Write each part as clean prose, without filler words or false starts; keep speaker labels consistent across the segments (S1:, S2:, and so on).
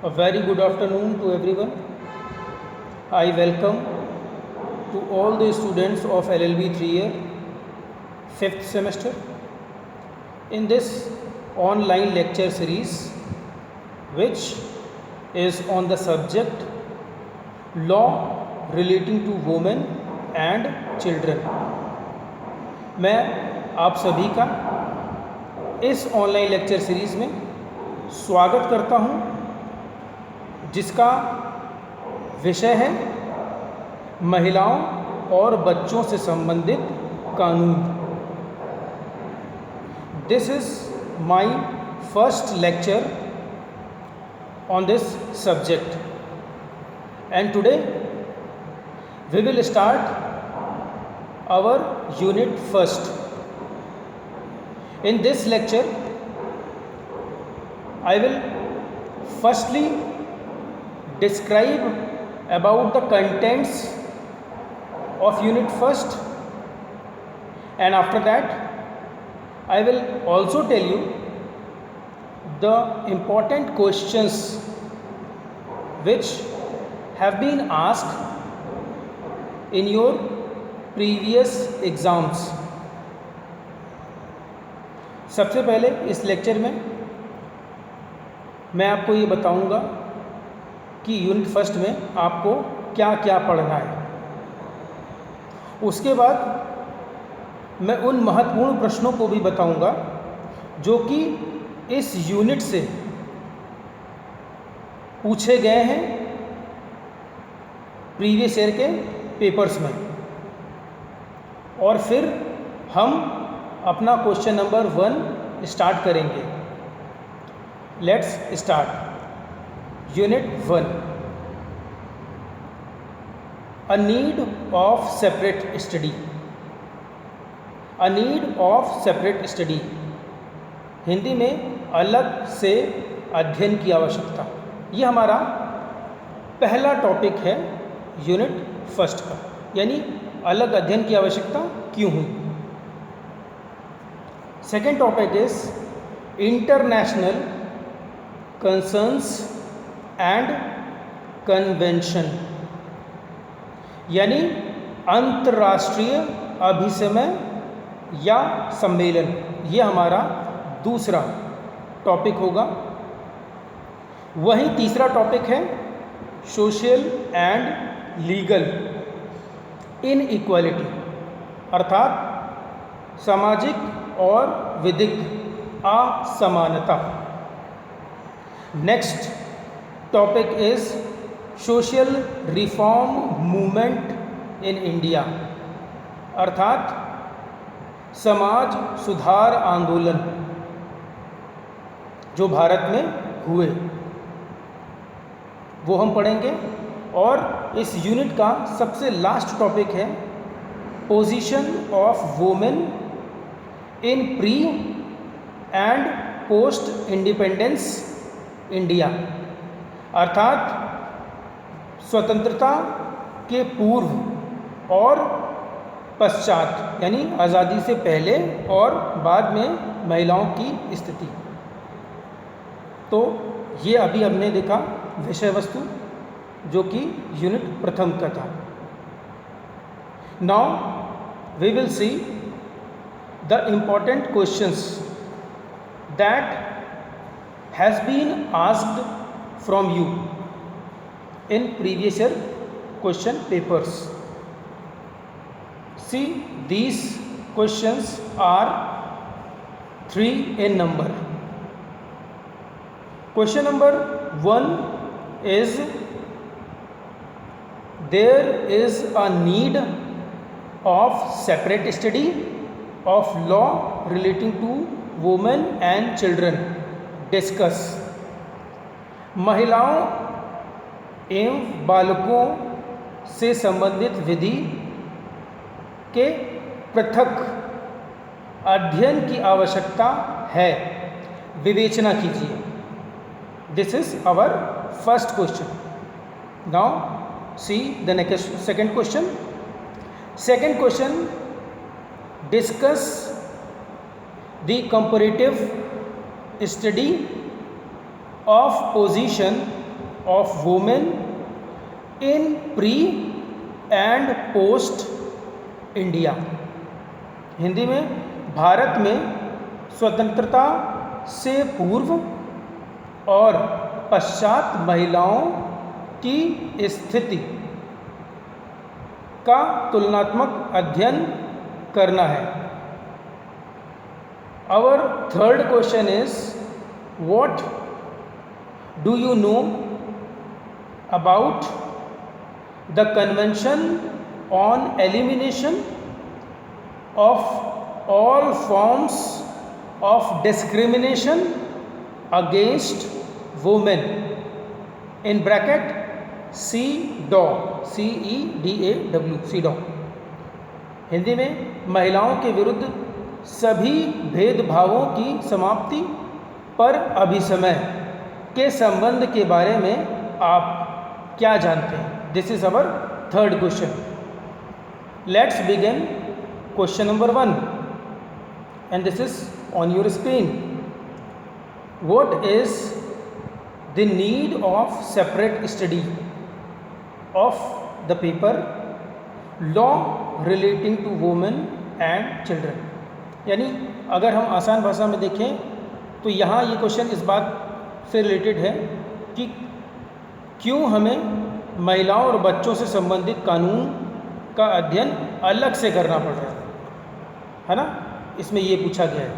S1: A very good afternoon to everyone. I welcome to all the students of LLB 3 year, 5th semester in this online lecture series which is on the subject law relating to women and children. मैं आप सभी का इस online lecture series में स्वागत करता हूं, जिसका विषय है महिलाओं और बच्चों से संबंधित कानून। This is my first lecture on this subject, and today we will start our unit first. In this lecture I will firstly describe about the contents of unit first, and after that I will also tell you the important questions which have been asked in your previous exams. सबसे पहले इस lecture में मैं आपको ये बताऊंगा कि unit first में आपको क्या क्या पढ़ना है। उसके बाद मैं उन महत्वपूर्ण प्रश्नों को भी बताऊंगा जो कि इस यूनिट से पूछे गए हैं प्रीवियस ईयर के पेपर्स में, और फिर हम अपना क्वेश्चन नंबर 1 स्टार्ट करेंगे। Let's start unit 1, a need of separate study. A need of separate study, Hindi में अलग से अध्ययन की आवश्यकता। ये हमारा पहला टॉपिक है यूनिट फर्स्ट का, यानी अलग अध्ययन की आवश्यकता क्यों हुई। Second topic is international concerns and convention, यानी अंतर्राष्ट्रीय अभिसमय या सम्मेलन। ये हमारा दूसरा टॉपिक होगा। वहीं तीसरा टॉपिक है सोशल एंड लीगल इनइक्वालिटी, अर्थात सामाजिक और विधिक असमानता। Next topic is social reform movement in India, अर्थात समाज सुधार आंदोलन जो भारत में हुए, वो हम पढ़ेंगे। और इस यूनिट का सबसे लास्ट टॉपिक है position of women in pre and post independence India, अर्थात स्वतंत्रता के पूर्व और पश्चात, यानी आज़ादी से पहले और बाद में महिलाओं की स्थिति। तो ये अभी हमने देखा विषय वस्तु जो कि यूनिट प्रथम का था। Now we will see the important questions that has been asked from you in previous year question papers. See these questions are 3 in number. Question number 1 is, there is a need of separate study of law relating to women and children. Discuss. महिलाओं एवं बालकों से संबंधित विधि के पृथक अध्ययन की आवश्यकता है, विवेचना कीजिए। This is our first question. Now see the next second question. Second question, discuss the comparative study of position of women in pre and post India. Hindi में भारत में स्वतंत्रता से पूर्व और पश्चात महिलाओं की स्थिति का तुलनात्मक अध्ययन करना है। Our third question is, what do you know about the Convention on Elimination of all forms of discrimination against women in bracket CEDAW, CEDAW, CEDAW। Hindi में महिलाओं के विरुद्ध सभी भेदभावों की समाप्ति पर अभिसमय के संबंध के बारे में आप क्या जानते हैं? This is our third question. Let's begin question number 1 and this is on your screen. What is the need of separate study of the paper law relating to women and children. यानी अगर हम आसान भाषा में देखें तो यहाँ ये क्वेश्चन इस बात से रिलेटेड है कि क्यों हमें महिलाओं और बच्चों से संबंधित कानून का अध्ययन अलग से करना पड़ रहा है ना? इसमें ये पूछा गया है।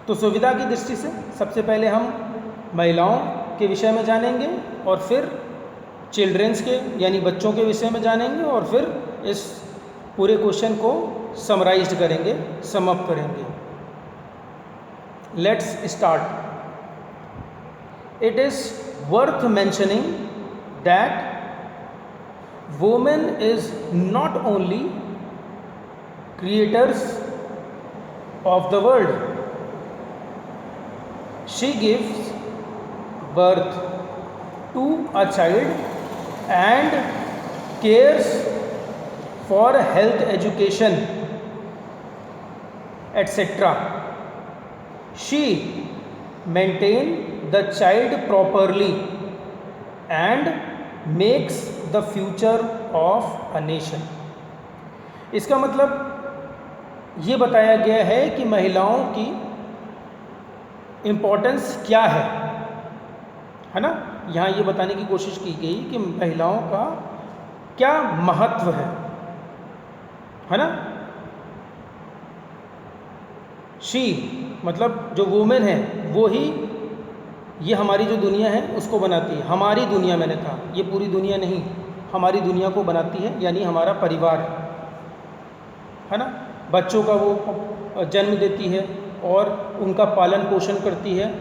S1: तो सुविधा की दृष्टि से सबसे पहले हम महिलाओं के विषय में जानेंगे और फिर चिल्ड्रंस के यानी बच्चों के विषय में जानेंगे और फिर इस पूरे क्वेश्चन को समराइज्ड करेंगे, समअप करेंगे। Let's start. It is worth mentioning that women is not only creators of the world, she gives birth to a child and cares for health education etc. She maintains the child properly and makes the future of a nation। इसका मतलब ये बताया गया है कि महिलाओं की importance क्या है ना? यहाँ ये बताने की कोशिश की गई कि महिलाओं का क्या महत्व है ना? शी मतलब जो वुमेन है वो ही ये हमारी जो दुनिया है उसको बनाती है। हमारी दुनिया, मैंने कहा ये पूरी दुनिया नहीं, हमारी दुनिया को बनाती है, यानी हमारा परिवार है ना? बच्चों का वो जन्म देती है और उनका पालन पोषण करती है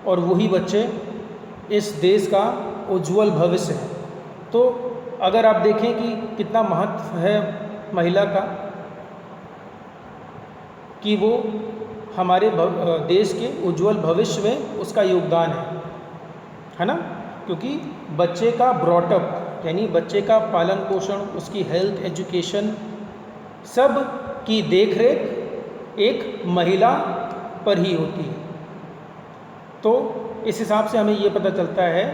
S1: और वही बच्चे इस देश का उज्जवल भविष्य है। तो अगर आप देखें कि कितना महत्व है महिला का कि वो हमारे देश के उज्जवल भविष्य में उसका योगदान है ना? क्योंकि बच्चे का ब्रॉटअप यानी बच्चे का पालन पोषण, उसकी हेल्थ एजुकेशन, सब की देखरेख एक महिला पर ही होती है। तो इस हिसाब से हमें ये पता चलता है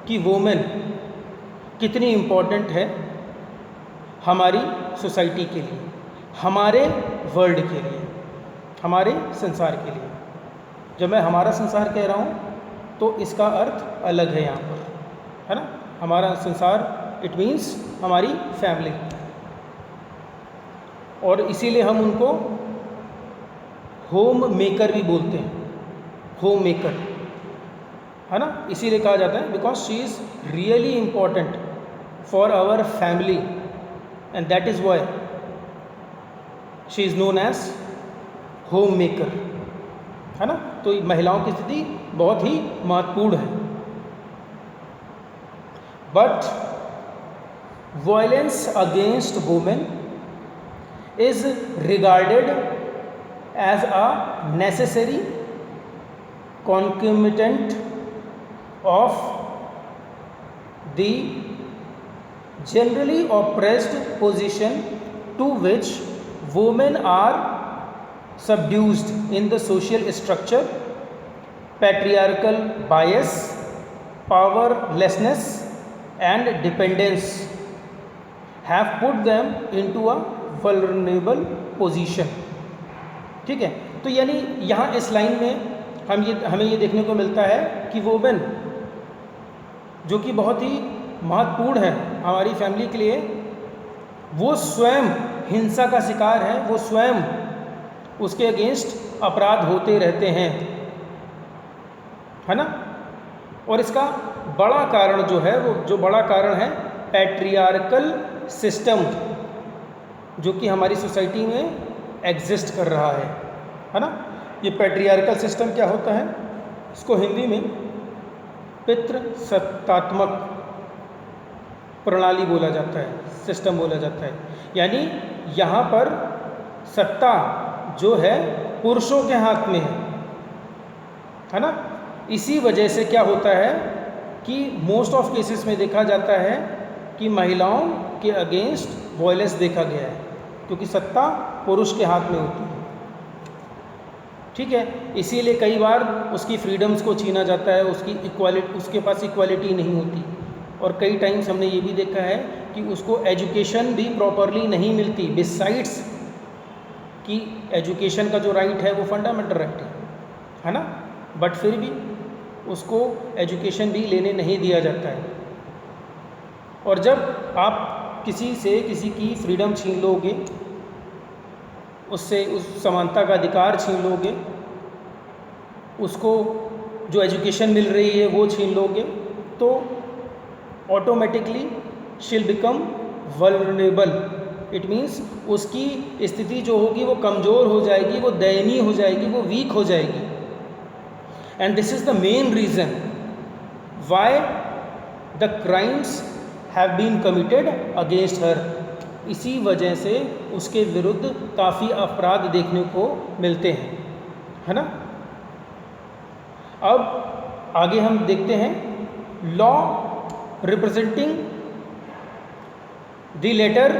S1: कि वुमेन कितनी इम्पोर्टेंट है हमारी सोसाइटी के लिए, हमारे वर्ल्ड के लिए, हमारे संसार के लिए। जब मैं हमारा संसार कह रहा हूँ तो इसका अर्थ अलग है यहाँ पर, है ना? हमारा संसार इट मीन्स हमारी फैमिली, और इसीलिए हम उनको होम मेकर भी बोलते हैं, होम मेकर, है ना? इसीलिए कहा जाता है because she is really important for our family and that is why she is known as home maker, है ना? तो महिलाओं की स्थिति बहुत ही महत्वपूर्ण है। But violence against women is regarded as a necessary concomitant of the generally oppressed position to which women are subdued in the social structure, patriarchal bias powerlessness and dependence have put them into a vulnerable position। ठीक है, तो यानी यहाँ इस line में हमें ये देखने को मिलता है कि वुमेन जो कि बहुत ही महत्वपूर्ण है हमारी फैमिली के लिए, वो स्वयं हिंसा का शिकार है, वो स्वयं उसके अगेंस्ट अपराध होते रहते हैं, है ना। और इसका बड़ा कारण जो है, वो जो बड़ा कारण है पैट्रियार्कल सिस्टम जो कि हमारी सोसाइटी में एग्जिस्ट कर रहा है ना। ये पैट्रियार्कल सिस्टम क्या होता है, इसको हिंदी में पितृसत्तात्मक प्रणाली बोला जाता है, सिस्टम बोला जाता है। यानी यहाँ पर सत्ता जो है पुरुषों के हाथ में है ना। इसी वजह से क्या होता है कि मोस्ट ऑफ केसेस में देखा जाता है कि महिलाओं के अगेंस्ट वॉयलेंस देखा गया है, क्योंकि सत्ता पुरुष के हाथ में होती है। ठीक है, इसीलिए कई बार उसकी फ्रीडम्स को छीना जाता है, उसके पास इक्वालिटी नहीं होती। और कई टाइम्स हमने ये भी देखा है कि उसको एजुकेशन भी प्रॉपरली नहीं मिलती, बिसाइड्स कि एजुकेशन का जो राइट है वो फंडामेंटल राइट है ना, बट फिर भी उसको एजुकेशन भी लेने नहीं दिया जाता है। और जब आप किसी की फ्रीडम छीन लोगे, उससे उस समानता का अधिकार छीन लोगे, उसको जो एजुकेशन मिल रही है वो छीन लोगे, तो ऑटोमेटिकली शील बिकम वल्नरेबल। इट मीन्स उसकी स्थिति जो होगी वो कमज़ोर हो जाएगी, वो दयनीय हो जाएगी, वो वीक हो जाएगी। And this is the main reason why the crimes have been committed against her. इसी वजह से उसके विरुद्ध काफ़ी अपराध देखने को मिलते हैं, है ना। अब आगे हम देखते हैं, law representing the letter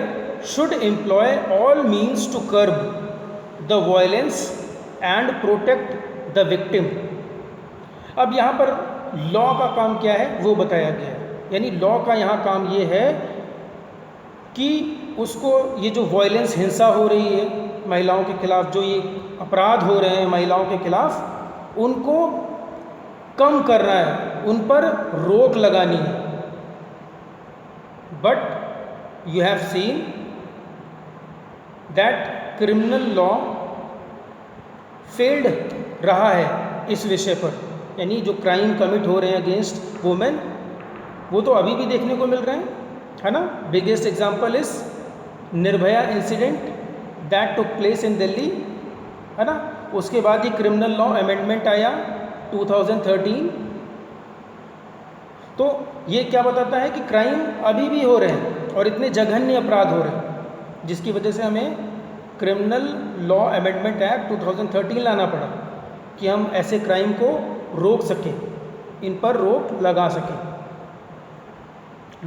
S1: should employ all means to curb the violence and protect the victim. अब यहाँ पर लॉ का काम क्या है वो बताया गया है। यानी लॉ का यहाँ काम ये है कि उसको ये जो वायलेंस, हिंसा हो रही है महिलाओं के खिलाफ, जो ये अपराध हो रहे हैं महिलाओं के खिलाफ, उनको कम करना है, उन पर रोक लगानी है। But you have seen that criminal law failed रहा है इस विषय पर। यानी जो क्राइम कमिट हो रहे हैं अगेंस्ट वुमेन, वो तो अभी भी देखने को मिल रहे हैं, है ना। Biggest example is Nirbhaya incident that took place in Delhi, है ना। उसके बाद ही क्रिमिनल लॉ अमेंडमेंट आया 2013। तो ये क्या बताता है कि क्राइम अभी भी हो रहे हैं और इतने जघन्य अपराध हो रहे हैं, जिसकी वजह से हमें क्रिमिनल लॉ अमेंडमेंट एक्ट 2013 लाना पड़ा कि हम ऐसे क्राइम को रोक सकें, इन पर रोक लगा सकें।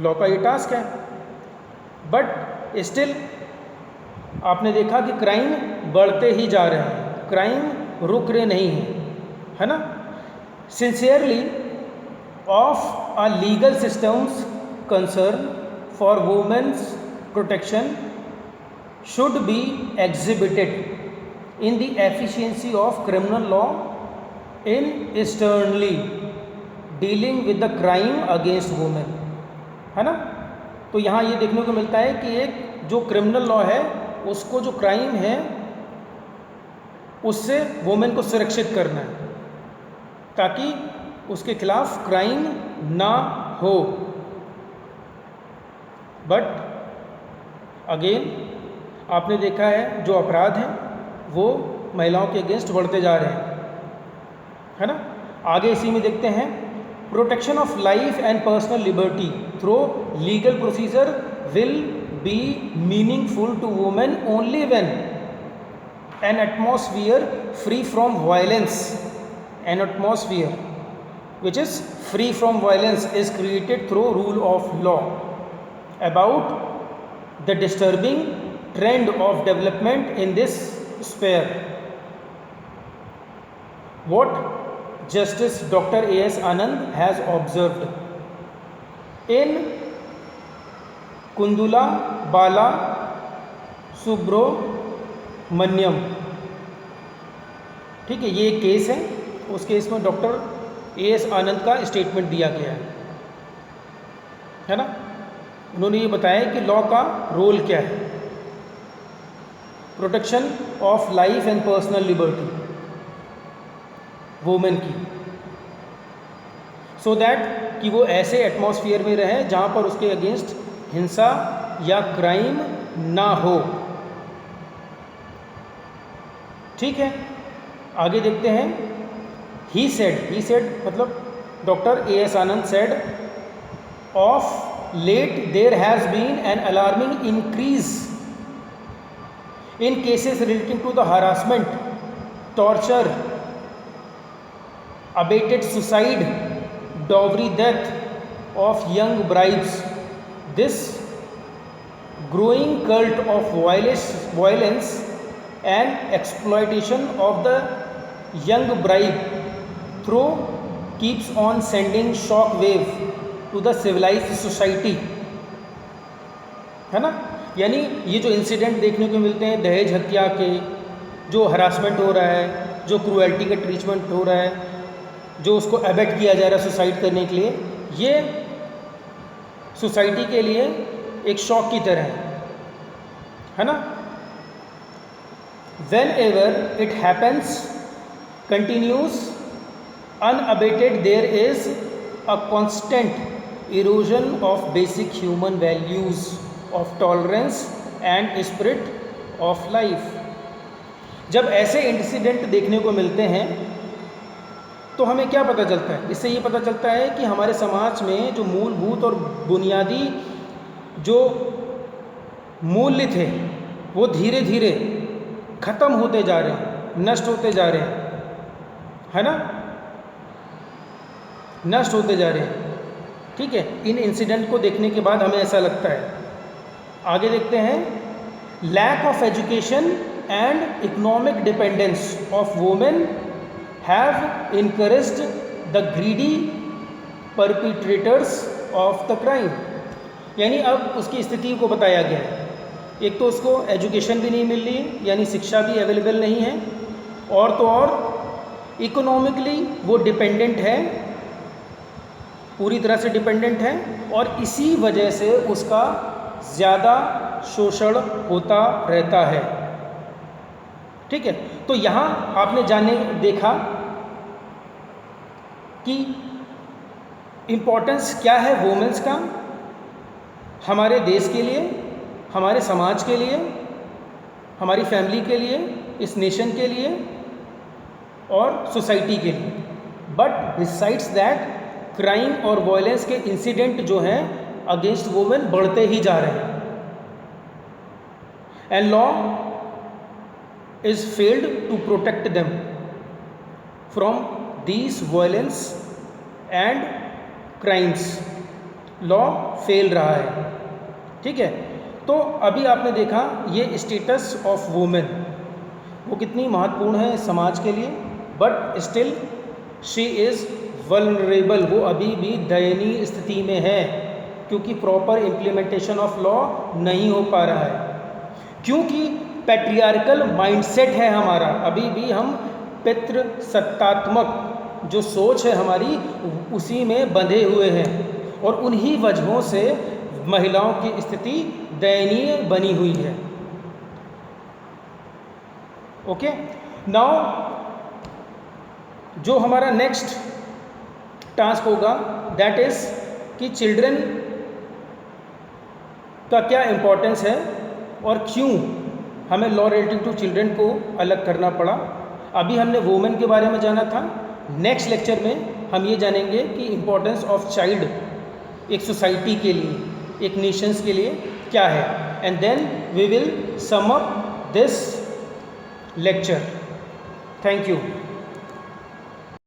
S1: लॉ का ये टास्क है। बट स्टिल आपने देखा कि क्राइम बढ़ते ही जा रहे हैं, क्राइम रुक रहे नहीं हैं, है ना। Sincerely of a legal systems concern for women's protection should be exhibited in the efficiency of criminal law in sternly dealing with the crime against women, है ना। तो यहाँ ये देखने को मिलता है कि एक जो क्रिमिनल लॉ है, उसको जो क्राइम है उससे वुमेन को सुरक्षित करना है ताकि उसके खिलाफ क्राइम ना हो। बट अगेन आपने देखा है जो अपराध हैं वो महिलाओं के अगेंस्ट बढ़ते जा रहे हैं, है ना। आगे इसी में देखते हैं, protection of life and personal liberty through legal procedure will be meaningful to women only when an atmosphere free from violence, an atmosphere which is free from violence is created through rule of law about the disturbing trend of development in this sphere. What Justice Dr. A.S. Anand has observed. In Kundula Bala Subramanyam, ठीक है, ये एक case है, उस case में doctor A.S. आनंद का statement दिया गया है ना। उन्होंने ये बताया कि लॉ का रोल क्या है, protection of life and personal liberty women की, सो दैट कि वो ऐसे एटमॉस्फेयर में रहे जहाँ पर उसके अगेंस्ट हिंसा या क्राइम ना हो। ठीक है, आगे देखते हैं। ही सेड मतलब doctor A.S. Anand said, of late there has been an alarming increase in cases relating to the harassment, torture, abated suicide, dowry death of young brides. This growing cult of violence and exploitation of the young bride through keeps on sending shock wave to the civilized society, है ना। यानी ये जो incident देखने को मिलते हैं दहेज हत्या के, जो हरासमेंट हो रहा है, जो क्रूएल्टी का ट्रीटमेंट हो रहा है, जो उसको एबेट किया जा रहा है सुसाइड करने के लिए, ये सोसाइटी के लिए एक शॉक की तरह है ना। When ever it happens continuous unabated, there is a constant erosion of basic human values of tolerance and spirit of life. जब ऐसे इंसिडेंट देखने को मिलते हैं तो हमें क्या पता चलता है? इससे ये पता चलता है कि हमारे समाज में जो मूलभूत और बुनियादी जो मूल्य थे वो धीरे धीरे ख़त्म होते जा रहे हैं, नष्ट होते जा रहे हैं, है ना, नष्ट होते जा रहे हैं। ठीक है, इन इंसिडेंट को देखने के बाद हमें ऐसा लगता है। आगे देखते हैं। Lack of education and economic dependence of women have encouraged the greedy perpetrators of the crime. यानी अब उसकी स्थिति को बताया गया है। एक तो उसको एजुकेशन भी नहीं मिल रही, यानी शिक्षा भी अवेलेबल नहीं है, और तो और इकोनॉमिकली वो डिपेंडेंट है, पूरी तरह से डिपेंडेंट है, और इसी वजह से उसका ज़्यादा शोषण होता रहता है। ठीक है, तो यहाँ आपने देखा कि इम्पोर्टेंस क्या है वुमेन्स का हमारे देश के लिए, हमारे समाज के लिए, हमारी फैमिली के लिए, इस नेशन के लिए और सोसाइटी के लिए। बट बिसाइड्स दैट क्राइम और वायलेंस के इंसिडेंट जो हैं अगेंस्ट वुमेन बढ़ते ही जा रहे हैं, and law is failed to protect them from these violence and crimes. Law fail रहा है। ठीक है, तो अभी आपने देखा ये स्टेटस ऑफ वुमेन वो कितनी महत्वपूर्ण है समाज के लिए, but still she is vulnerable. वो अभी भी दयनीय स्थिति में है क्योंकि प्रॉपर इम्प्लीमेंटेशन ऑफ लॉ नहीं हो पा रहा है, क्योंकि पैट्रियार्कल माइंडसेट है हमारा। अभी भी हम पितृसत्तात्मक जो सोच है हमारी उसी में बंधे हुए हैं, और उन्हीं वजहों से महिलाओं की स्थिति दयनीय बनी हुई है। ओके, नाउ जो हमारा नेक्स्ट टास्क होगा दैट इज़ कि चिल्ड्रन का क्या इम्पोर्टेंस है और क्यों हमें लॉ रिलेटिंग टू चिल्ड्रन को अलग करना पड़ा। अभी हमने वुमेन के बारे में जाना था। नेक्स्ट लेक्चर में हम ये जानेंगे कि इम्पोर्टेंस ऑफ चाइल्ड एक सोसाइटी के लिए, एक नेशंस के लिए क्या है, and then we will sum up this lecture. Thank you.